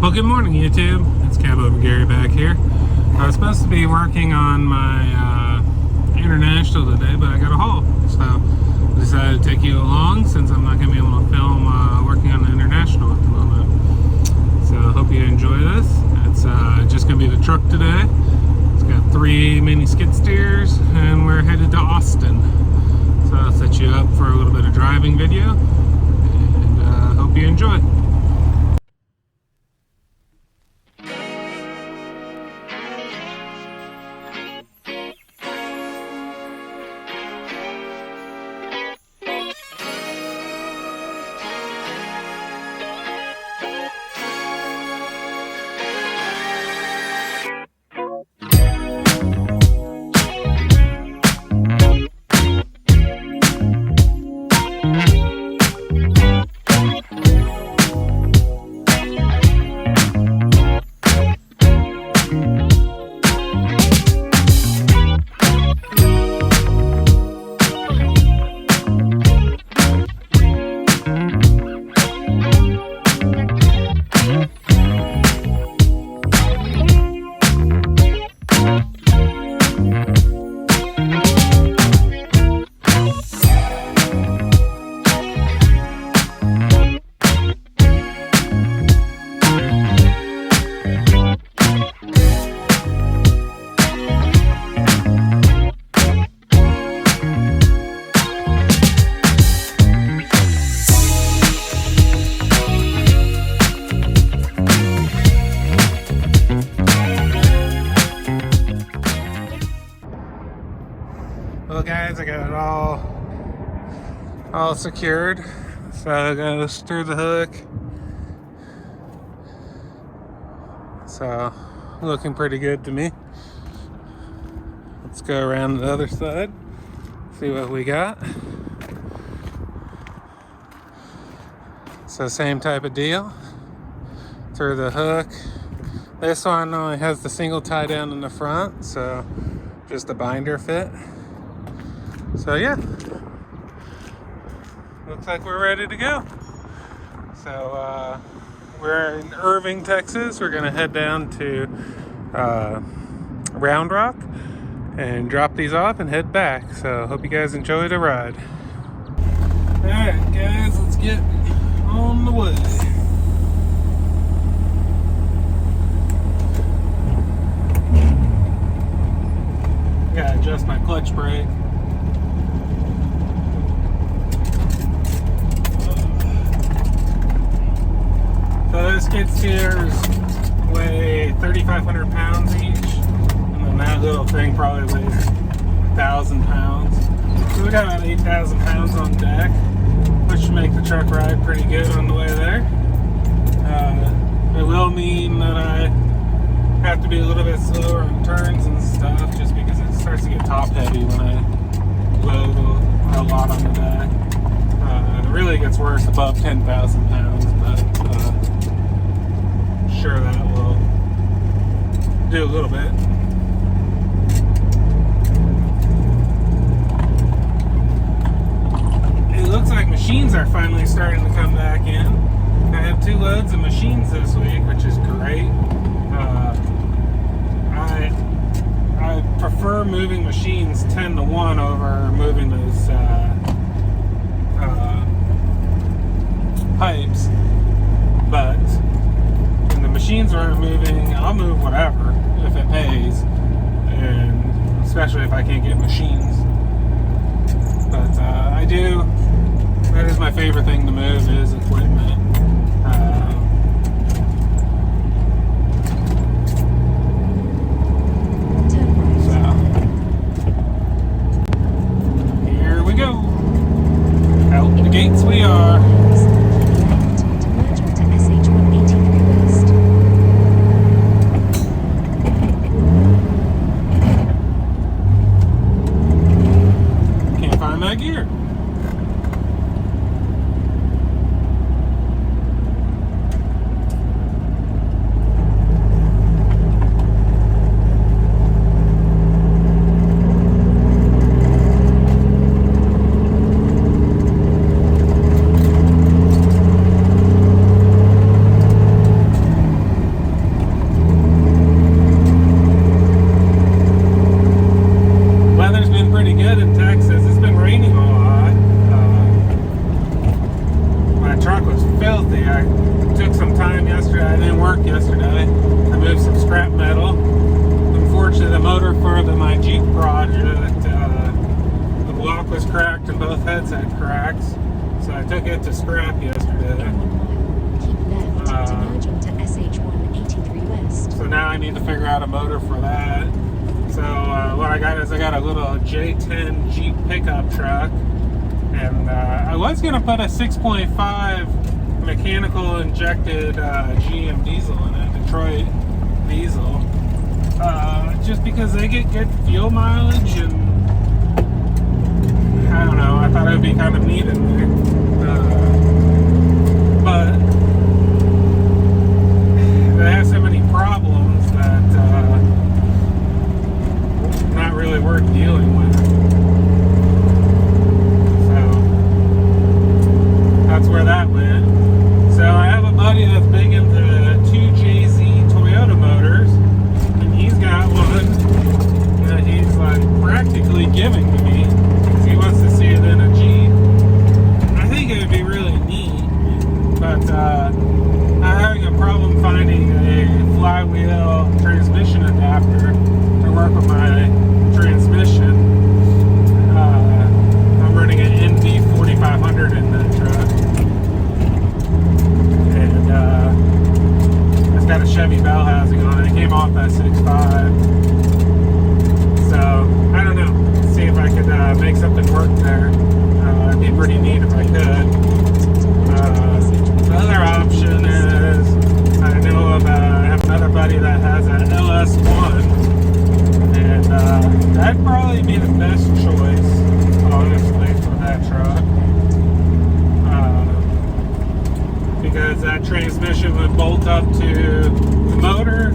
Well, good morning, YouTube. It's Cab Over Gary back here. I was supposed to be working on my international today, but I got a haul, so I decided to take you along since I'm not going to be able to film working on the international at the moment. So I hope you enjoy this. It's just going to be the truck today. It's got 3 mini skid steers, and we're headed to Austin. So I'll set you up for a little bit of driving video, and hope you enjoy. Well, guys, I got it all secured, so it goes through the hook. So looking pretty good to me. Let's go around the other side, see what we got. So same type of deal through the hook. This one only has the single tie down in the front, so just a binder fit. So yeah, looks like we're ready to go. So we're in Irving, Texas. We're gonna head down to Round Rock and drop these off and head back. So hope you guys enjoy the ride. All right, guys, let's get on the way. Gotta adjust my clutch brake. So those skid steers weigh 3,500 pounds each, and then that little thing probably weighs 1,000 pounds. So we got about 8,000 pounds on deck, which should make the truck ride pretty good on the way there. It will mean that I have to be a little bit slower on turns and stuff, just because it starts to get top heavy when I load a lot on the deck. It really gets worse above 10,000 pounds, but sure that will do a little bit. It looks like machines are finally starting to come back in. I have 2 loads of machines this week, which is great. I prefer moving machines 10 to 1 over moving those pipes, but when the machines aren't moving, I'll move whatever if it pays, and especially if I can't get machines. But that is my favorite thing to move, is equipment. So here we go. Out the gates we are. Gear. project. The block was cracked and both heads had cracks, so I took it to scrap yesterday. So now I need to figure out a motor for that. So what I got is I got a little J10 Jeep pickup truck, and I was gonna put a 6.5 mechanical injected GM diesel in it, Detroit diesel, just because they get good fuel mileage, and I don't know, I thought it would be kind of neat in there, but they have so many problems that not really worth dealing with. So that's where that went. So I have a buddy that's big into 2JZ Toyota motors, and he's got one that he's like practically giving to me because he wants to see it in a Jeep. I think it would be really neat, but I'm having a problem finding a flywheel transmission adapter to work with my transmission. I'm running an NV 4500 in that truck, and it's got a Chevy bell housing on it. It came off that 6.5, so I don't know. See if I could make something work there. It'd be pretty neat if I could. The other option is I know of I have another buddy that has an LS1, and that'd probably be the best choice, honestly, for that truck, because that transmission would bolt up to the motor,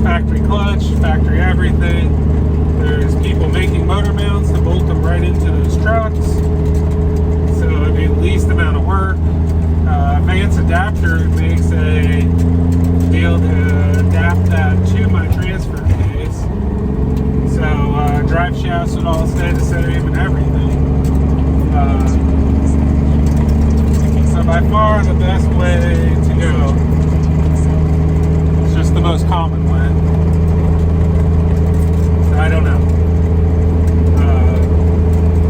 factory clutch, factory everything. There's people making motor mounts to bolt them right into those trucks, so it'd be the least amount of work. Advanced Adapter makes a deal to adapt that to my transfer case, so drive shafts would all stay the same and everything. So by far the best way to go. It's just the most common way. So I don't know.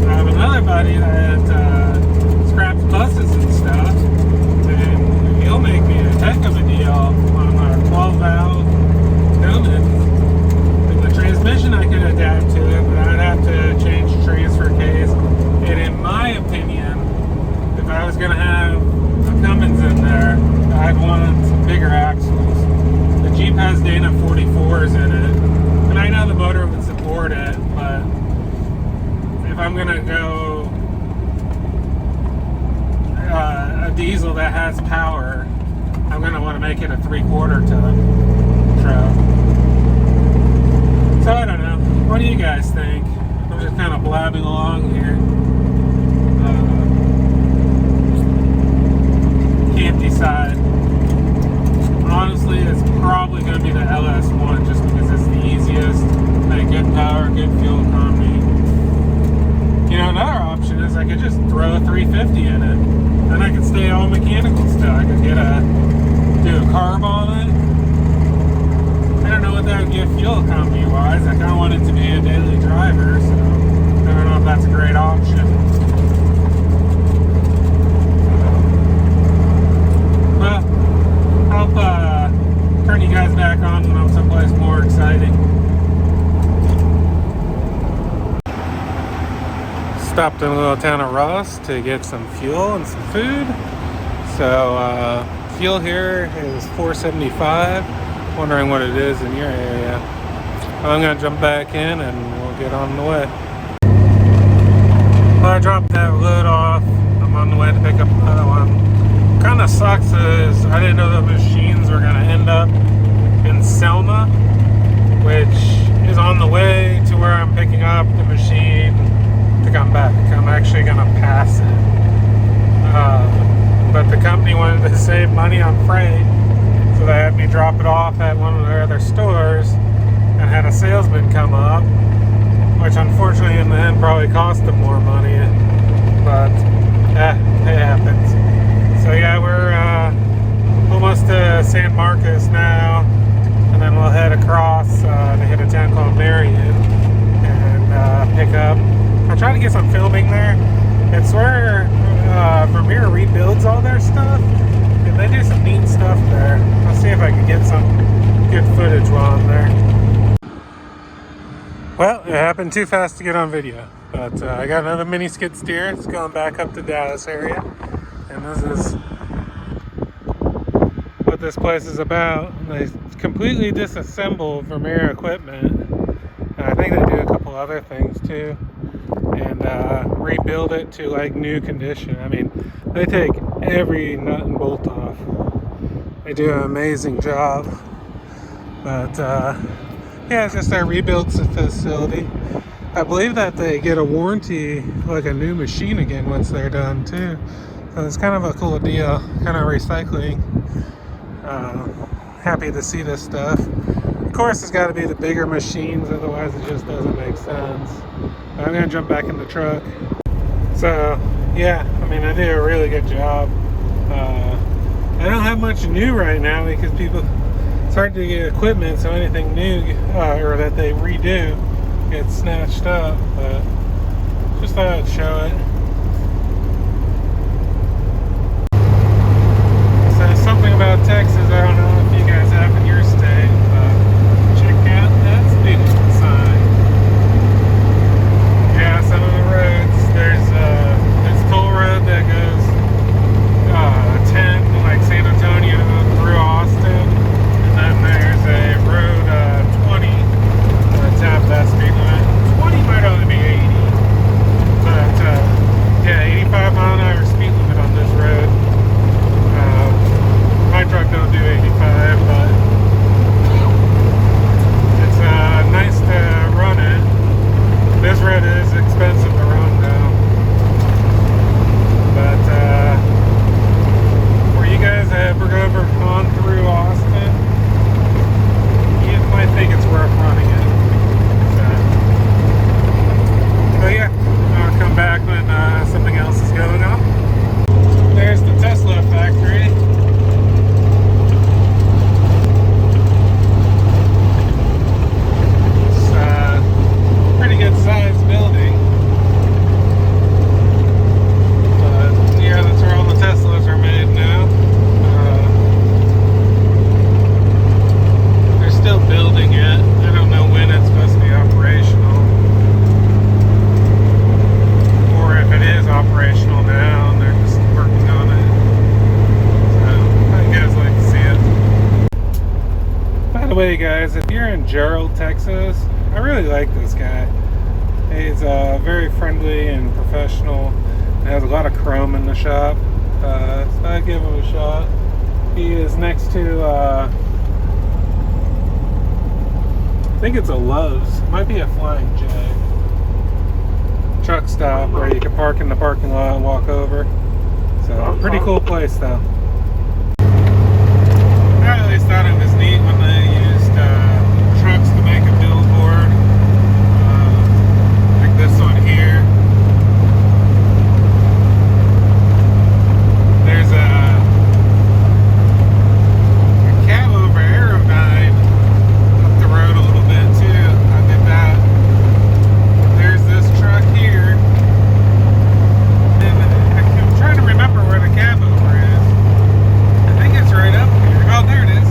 I have another buddy that scraps buses and stuff, and he'll make me a heck of a deal on a 12 valve Cummins. And the transmission I could adapt to it, but I'd have to change the transfer case. And in my opinion, if I was going to have a Cummins in there, I'd want bigger axles. The Jeep has Dana 44s in it, and I know the motor would support it, but if I'm going to go a diesel that has power, I'm going to want to make it a 3/4 ton truck. So I don't know. What do you guys think? I'm just kind of blabbing along here. Can't decide. Honestly, it's probably going to be the LS1 just because it's the easiest. Like good power, good fuel economy. You know, another option is I could just throw a 350 in it. Then I could stay all mechanical still. I could do a carb on it. I don't know what that would give fuel economy wise. I kind of want it to be a daily driver, so I don't know if that's a great option. Well, I'll turn you guys back on when I'm someplace more exciting. Stopped in a little town of Ross to get some fuel and some food. So fuel here is $4.75. Wondering what it is in your area. Well, I'm gonna jump back in and we'll get on the way. Well, I dropped that load off. I'm on the way to pick up another one. Kind of sucks is I didn't know the machines were gonna end up in Selma, which is on the way to where I'm picking up the machine to come back. I'm actually gonna pass it, but the company wanted to save money on freight, so they had me drop it off at one of their other stores, and had a salesman come up, which unfortunately in the end probably cost them more money, but it happens. So yeah, we're almost to San Marcos now, and then we'll head across to hit a town called Marion, and pick up. I tried to get some filming there. It's where Vermeer rebuilds all their stuff, and they do some neat stuff there. I'll see if I can get some good footage while I'm there. Well, it happened too fast to get on video, but I got another mini skid steer. It's going back up to Dallas area, and this is what this place is about. They completely disassemble Vermeer equipment. And I think they do a couple other things too, and rebuild it to like new condition. I mean, they take every nut and bolt off. They do an amazing job. But yeah, it's just their rebuild facility. I believe that they get a warranty, like a new machine again once they're done too. So it's kind of a cool deal, kind of recycling. Happy to see this stuff. Of course, it's got to be the bigger machines, otherwise it just doesn't make sense. But I'm gonna jump back in the truck. So yeah, I mean, I did a really good job. I don't have much new right now because it's hard to get equipment, so anything new or that they redo gets snatched up. But just thought I'd show it. So something about Texas, I don't know if you guys have in your state, but check out that speed limit sign. Yeah, some of the roads, there's this toll road that goes 10 like San Antonio through Austin, and then there's a road 20 that's half that speed limit. 20 might only be 80, but yeah, 85 mile an hour speed limit on this road. My truck don't do 85, but it's nice to run it. This road is expensive to run though. But for you guys that ever gone through Austin, you might think it's worth running it. So yeah, I'll come back when something else is going on. There's the Tesla factory. Pretty good sized building, but yeah, that's where all the Teslas are made now. They're still building it. I don't know when it's supposed to be operational, or if it is operational now and they're just working on it. So I guys like to see it. By the way, guys, if you're in Gerald, Texas, I really like this guy. He's very friendly and professional. He has a lot of chrome in the shop, so I'd give him a shot. He is next to, I think it's a Love's. Might be a Flying J. Truck stop where you can park in the parking lot and walk over. So, pretty cool place though. I always thought it was neat when they used trucks to make a billboard, like this one here. There's a cab over Aerodyne up the road a little bit too. I did that. There's this truck here, and I'm trying to remember where the cab over is. I think it's right up here. Oh, there it is.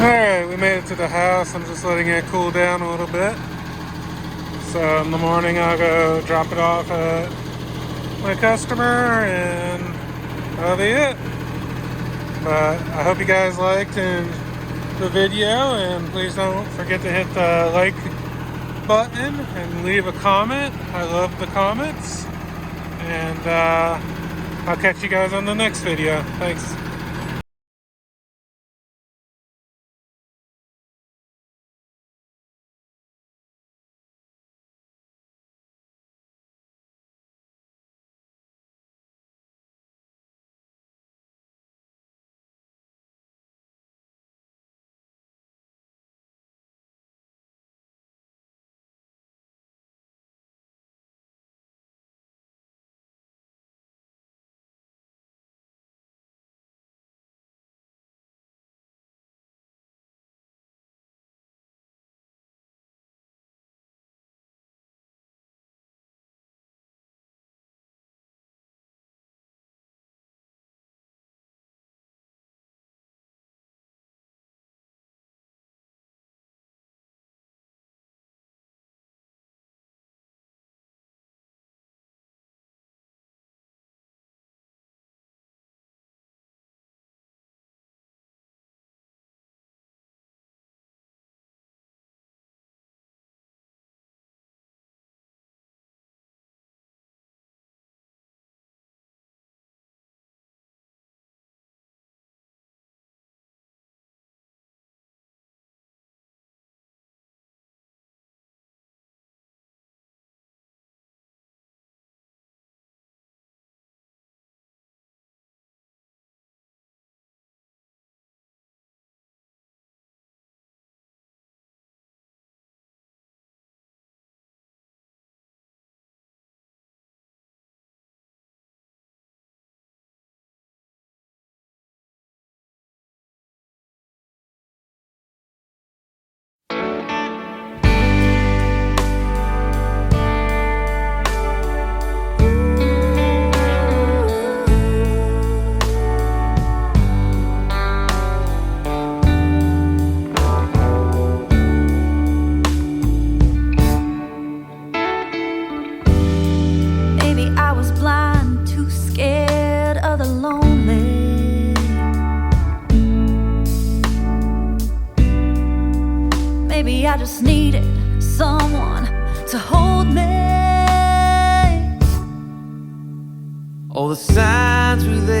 Alright, we made it to the house. I'm just letting it cool down a little bit. So in the morning I'll go drop it off at my customer and that'll be it. But I hope you guys liked the video, and please don't forget to hit the like button and leave a comment. I love the comments. And I'll catch you guys on the next video. Thanks. Maybe I just needed someone to hold me. All the signs were there.